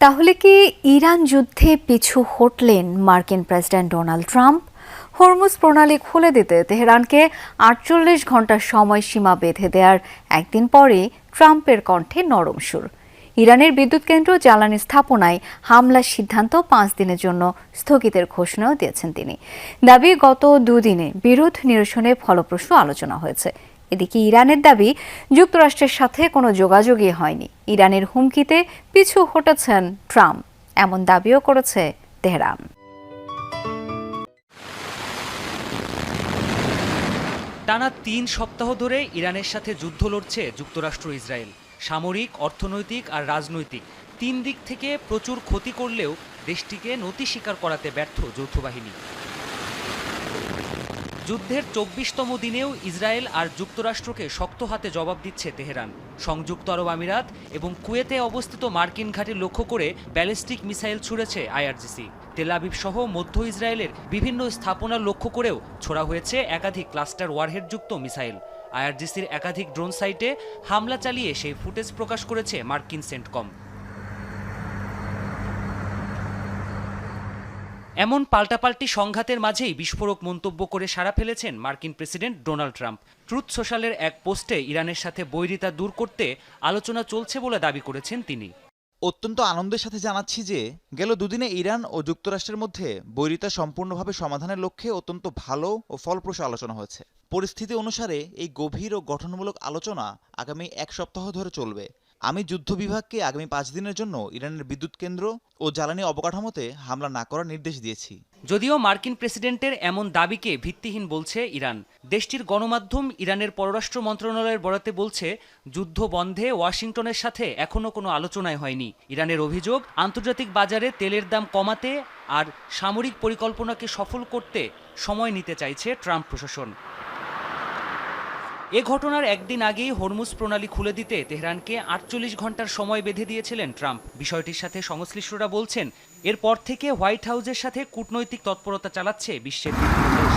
তাহলে কি ইরান যুদ্ধে পিছু হটলেন মার্কিন প্রেসিডেন্ট ডোনাল্ড ট্রাম্প? হরমুজ প্রণালী খুলে দিতে তেহরানকে ৪৮ ঘন্টার সময়সীমা বেঁধে দেওয়ার একদিন পরেই ট্রাম্পের কণ্ঠে নরম সুর। ইরানের বিদ্যুৎ কেন্দ্র জ্বালানি স্থাপনায় হামলার সিদ্ধান্ত ৫ দিনের জন্য স্থগিতের ঘোষণাও দিয়েছেন তিনি। দাবি, গত দুদিনে বিরোধ নিরসনে ফলপ্রসূ আলোচনা হয়েছে। এদিকে ইরানের দাবি, যুক্তরাষ্ট্রের সাথে কোনো যোগাযোগই হয়নি। ইরানের হুমকিতে পিছু হটেছেন ট্রাম্প, এমন দাবিও করেছে তেহরান। টানা ৩ সপ্তাহ ধরে ইরানের সাথে যুদ্ধ লড়ছে যুক্তরাষ্ট্র ইসরায়েল। সামরিক, অর্থনৈতিক আর রাজনৈতিক ৩ দিক থেকে প্রচুর ক্ষতি করলেও দেশটিকে নতি স্বীকার করাতে ব্যর্থ যৌথ বাহিনী। যুদ্ধের ২৪তম দিনেও ইসরায়েল আর যুক্তরাষ্ট্রকে শক্ত হাতে জবাব দিচ্ছে তেহরান। সংযুক্ত আরব আমিরাত এবং কুয়েতে অবস্থিত মার্কিন ঘাঁটি লক্ষ্য করে ব্যালিস্টিক মিসাইল ছুড়েছে আইআরজিসি। তেল আবিব সহ মধ্য ইসরায়েলের বিভিন্ন স্থাপনা লক্ষ্য করেও ছোড়া হয়েছে একাধিক ক্লাস্টার ওয়ারহেডযুক্ত মিসাইল। আইআরজিসির একাধিক ড্রোন সাইটে হামলা চালিয়ে সেই ফুটেজ প্রকাশ করেছে মার্কিন সেন্টকম। এমন পাল্টাপাল্টি সংঘাতের মাঝেই বিস্ফোরক মন্তব্য করে সাড়া ফেলেছেন মার্কিন প্রেসিডেন্ট ডোনাল্ড ট্রাম্প। ট্রুথ সোশ্যালের এক পোস্টে ইরানের সাথে বৈরিতা দূর করতে আলোচনা চলছে বলে দাবি করেছেন তিনি। অত্যন্ত আনন্দের সাথে জানাচ্ছি যে গেল দুদিনে ইরান ও যুক্তরাষ্ট্রের মধ্যে বৈরিতা সম্পূর্ণভাবে সমাধানের লক্ষ্যে অত্যন্ত ভালো ও ফলপ্রসূ আলোচনা হয়েছে। পরিস্থিতি অনুসারে এই গভীর ও গঠনমূলক আলোচনা আগামী ১ সপ্তাহ ধরে চলবে। আমি যুদ্ধ বিভাগকে আগামী ৫ দিনের জন্য ইরানের বিদ্যুৎ কেন্দ্র ও জ্বালানি অবকাঠামোতে হামলা না করার নির্দেশ দিয়েছি। যদিও মার্কিন প্রেসিডেন্টের এমন দাবিকে ভিত্তিহীন বলছে ইরান। দেশটির গণমাধ্যম ইরানের পররাষ্ট্র মন্ত্রণালয়ের বরাতে বলছে, যুদ্ধ বন্ধে ওয়াশিংটনের সাথে এখনও কোনো আলোচনাই হয়নি। ইরানের অভিযোগ, আন্তর্জাতিক বাজারে তেলের দাম কমাতে আর সামরিক পরিকল্পনাকে সফল করতে সময় নিতে চাইছে ট্রাম্প প্রশাসন। এ ঘটনার একদিন আগেই হরমুজ প্রণালী খুলে দিতে তেহরানকে ৪৮ ঘন্টার সময় বেঁধে দিয়েছিলেন ট্রাম্প। বিষয়টির সাথে সংশ্লিষ্টরা বলছেন, এরপর থেকে হোয়াইট হাউসের সাথে কূটনৈতিক তৎপরতা চালাচ্ছে বিশ্বের বিভিন্ন দেশ।